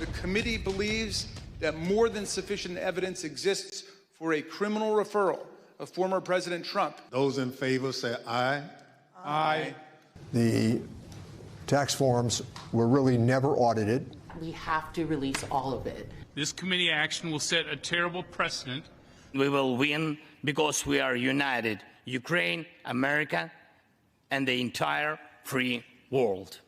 The committee believes that more than sufficient evidence exists for a criminal referral of former President Trump. Those in favor say aye. Aye. The tax forms were really never audited. We have to release all of it. This committee action will set a terrible precedent. We will win because we are united. Ukraine, America, and the entire free world.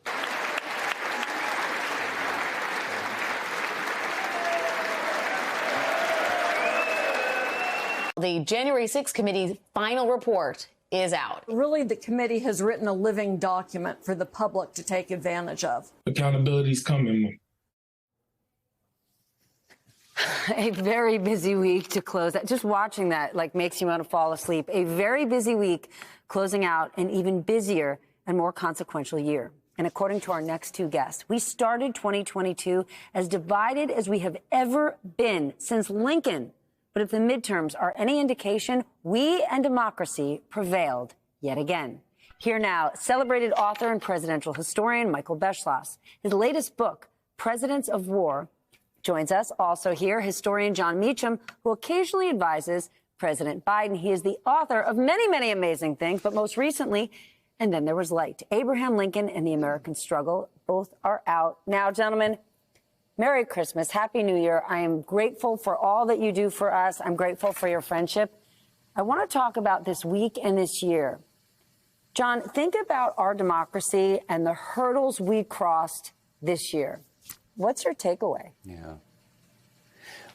The January 6th committee's final report is out. Really, the committee has written a living document for the public to take advantage of. Accountability's coming. A very busy week to close that. Just watching that makes you want to fall asleep. A very busy week closing out an even busier and more consequential year. And according to our next two guests, we started 2022 as divided as we have ever been since Lincoln. But if the midterms are any indication, we and democracy prevailed yet again. Here now, celebrated author and presidential historian Michael Beschloss. His latest book, Presidents of War, joins us. Also here, historian Jon Meacham, who occasionally advises President Biden. He is the author of many, many amazing things, but most recently, And Then There Was Light, Abraham Lincoln and the American Struggle. Both are out now, gentlemen. Merry Christmas. Happy New Year. I am grateful for all that you do for us. I'm grateful for your friendship. I want to talk about this week and this year. Jon, think about our democracy and the hurdles we crossed this year. What's your takeaway? Yeah.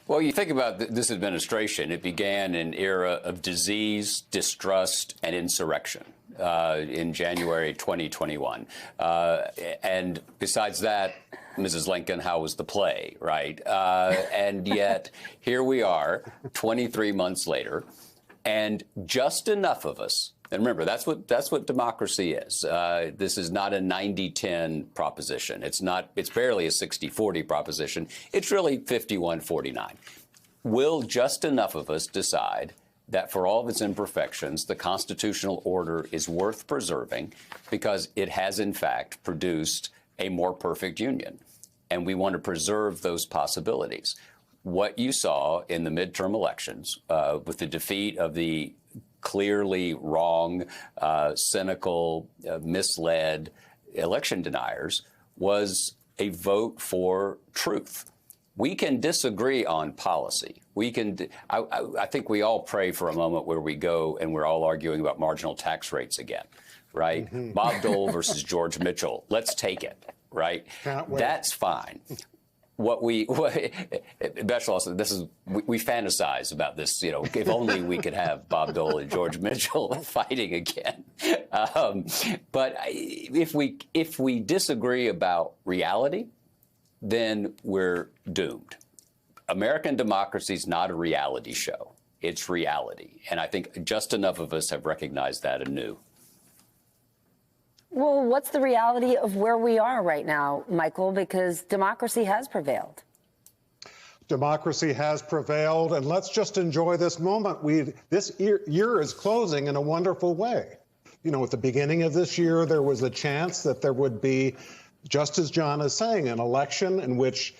Well, you think about this administration. It began an era of disease, distrust, and insurrection in January 2021. And besides that, Mrs. Lincoln, how was the play, right? And yet, here we are, 23 months later, and just enough of us. And remember, that's what democracy is. This is not a 90-10 proposition. It's barely a 60-40 proposition. It's really 51-49. Will just enough of us decide that for all of its imperfections, the constitutional order is worth preserving because it has, in fact, produced a more perfect union. And we want to preserve those possibilities. What you saw in the midterm elections with the defeat of the clearly wrong, cynical, misled election deniers was a vote for truth. We can disagree on policy. I think we all pray for a moment where we go and we're all arguing about marginal tax rates again, right? Mm-hmm. Bob Dole versus George Mitchell. Let's take it, right? That's fine. Beschloss, we fantasize about this, if only we could have Bob Dole and George Mitchell fighting again. But if we disagree about reality, then we're doomed. American democracy is not a reality show. It's reality. And I think just enough of us have recognized that anew. Well, what's the reality of where we are right now, Michael? Because democracy has prevailed. Democracy has prevailed, and let's just enjoy this moment. This year is closing in a wonderful way. At the beginning of this year, there was a chance that there would be, just as Jon is saying, an election in which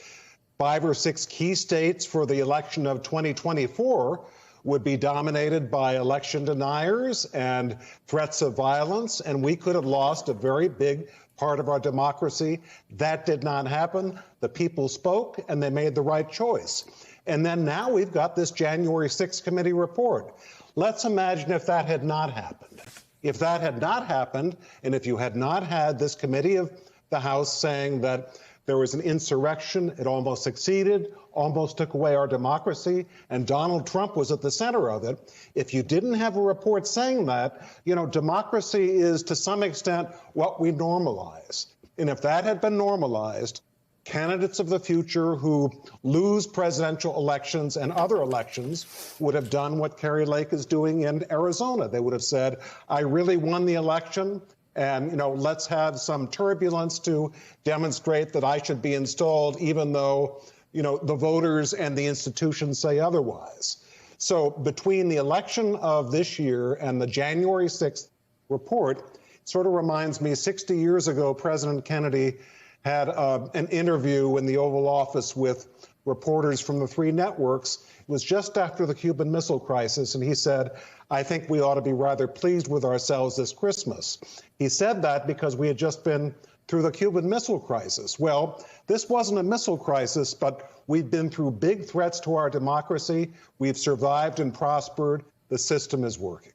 5 or 6 key states for the election of 2024 would be dominated by election deniers and threats of violence, and we could have lost a very big part of our democracy. That did not happen. The people spoke, and they made the right choice. And then now we've got this January 6th committee report. Let's imagine if that had not happened. If that had not happened, and if you had not had this committee of the House saying that there was an insurrection, it almost succeeded, almost took away our democracy, and Donald Trump was at the center of it. If you didn't have a report saying that, democracy is to some extent what we normalize. And if that had been normalized, candidates of the future who lose presidential elections and other elections would have done what Kari Lake is doing in Arizona. They would have said, I really won the election. And, let's have some turbulence to demonstrate that I should be installed, even though, the voters and the institutions say otherwise. So between the election of this year and the January 6th report, it sort of reminds me 60 years ago, President Kennedy had an interview in the Oval Office with reporters from the three networks. It was just after the Cuban Missile Crisis, and he said, "I think we ought to be rather pleased with ourselves this Christmas." He said that because we had just been through the Cuban Missile Crisis. Well, this wasn't a missile crisis, but we've been through big threats to our democracy. We've survived and prospered. The system is working.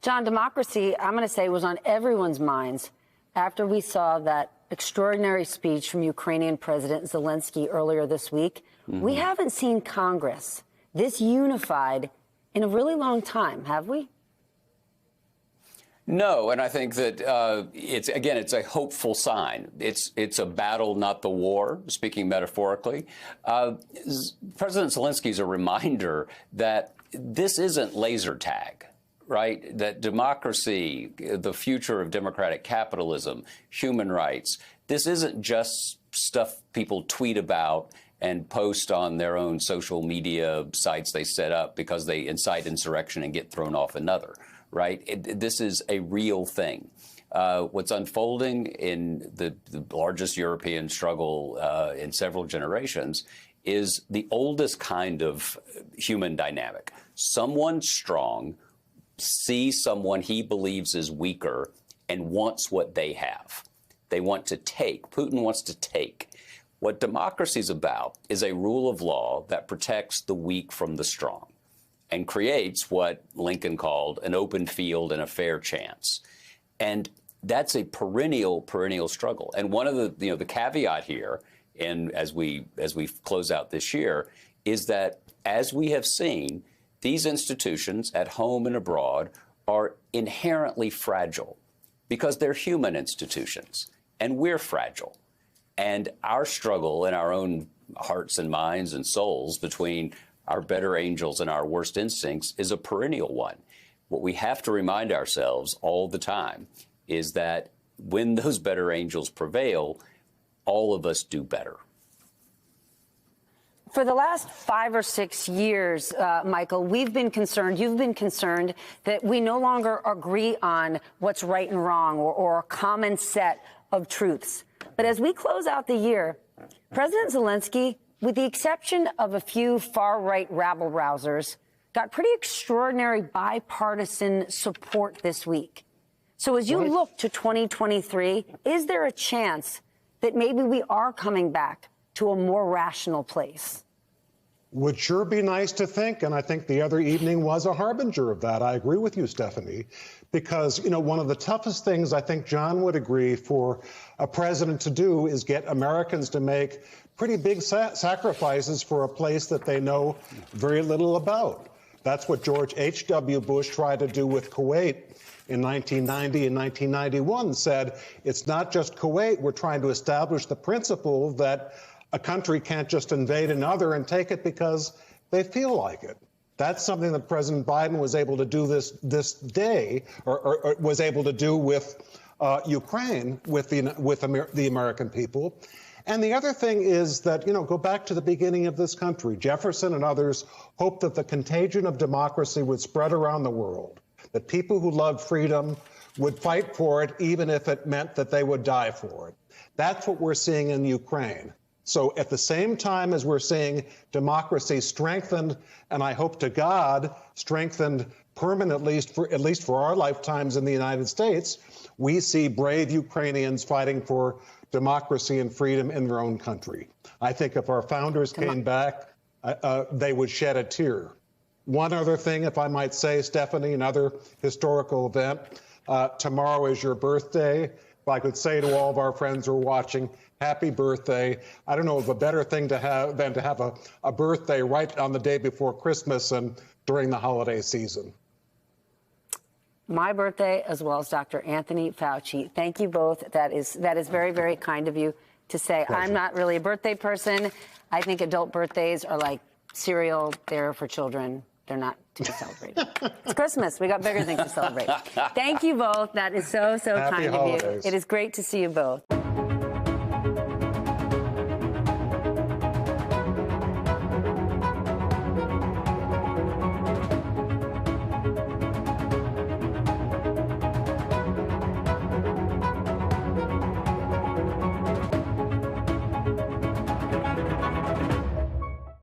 John, democracy, I'm going to say, was on everyone's minds after we saw that extraordinary speech from Ukrainian President Zelensky earlier this week. We haven't seen Congress this unified in a really long time, have we? No, and I think that it's a hopeful sign. It's a battle, not the war, speaking metaphorically. President Zelensky is a reminder that this isn't laser tag, right? That democracy, the future of democratic capitalism, human rights, this isn't just stuff people tweet about and post on their own social media sites they set up because they incite insurrection and get thrown off another, right? This is a real thing. What's unfolding in the largest European struggle in several generations is the oldest kind of human dynamic. Someone strong sees someone he believes is weaker and wants what they have. They want to take. Putin wants to take. What democracy is about is a rule of law that protects the weak from the strong and creates what Lincoln called an open field and a fair chance. And that's a perennial struggle. And one of the caveat here, and as we close out this year, is that as we have seen, these institutions at home and abroad are inherently fragile because they're human institutions, and we're fragile. And our struggle in our own hearts and minds and souls between our better angels and our worst instincts is a perennial one. What we have to remind ourselves all the time is that when those better angels prevail, all of us do better. For the last 5 or 6 years, Michael, we've been concerned, you've been concerned that we no longer agree on what's right and wrong or a common set of truths. But as we close out the year, President Zelensky, with the exception of a few far-right rabble-rousers, got pretty extraordinary bipartisan support this week. So as you look to 2023, is there a chance that maybe we are coming back to a more rational place? Would sure be nice to think, and I think the other evening was a harbinger of that. I agree with you, Stephanie, because, one of the toughest things I think John would agree for a president to do is get Americans to make pretty big sacrifices for a place that they know very little about. That's what George H.W. Bush tried to do with Kuwait in 1990 and 1991, said, it's not just Kuwait, we're trying to establish the principle that a country can't just invade another and take it because they feel like it. That's something that President Biden was able to do this day, or was able to do with Ukraine, with the American people. And the other thing is that, go back to the beginning of this country. Jefferson and others hoped that the contagion of democracy would spread around the world, that people who loved freedom would fight for it, even if it meant that they would die for it. That's what we're seeing in Ukraine. So at the same time as we're seeing democracy strengthened, and I hope to God strengthened permanently, at least for our lifetimes in the United States, we see brave Ukrainians fighting for democracy and freedom in their own country. I think if our founders came back, they would shed a tear. One other thing, if I might say, Stephanie, another historical event. Tomorrow is your birthday. If I could say to all of our friends who are watching, happy birthday. I don't know of a better thing to have than to have a birthday right on the day before Christmas and during the holiday season. My birthday, as well as Dr. Anthony Fauci. Thank you both. That is very, very kind of you to say. Pleasure. I'm not really a birthday person. I think adult birthdays are like cereal. They're for children. They're not to be celebrated. It's Christmas. We got bigger things to celebrate. Thank you both. That is so Happy kind holidays. of you. It is great to see you both.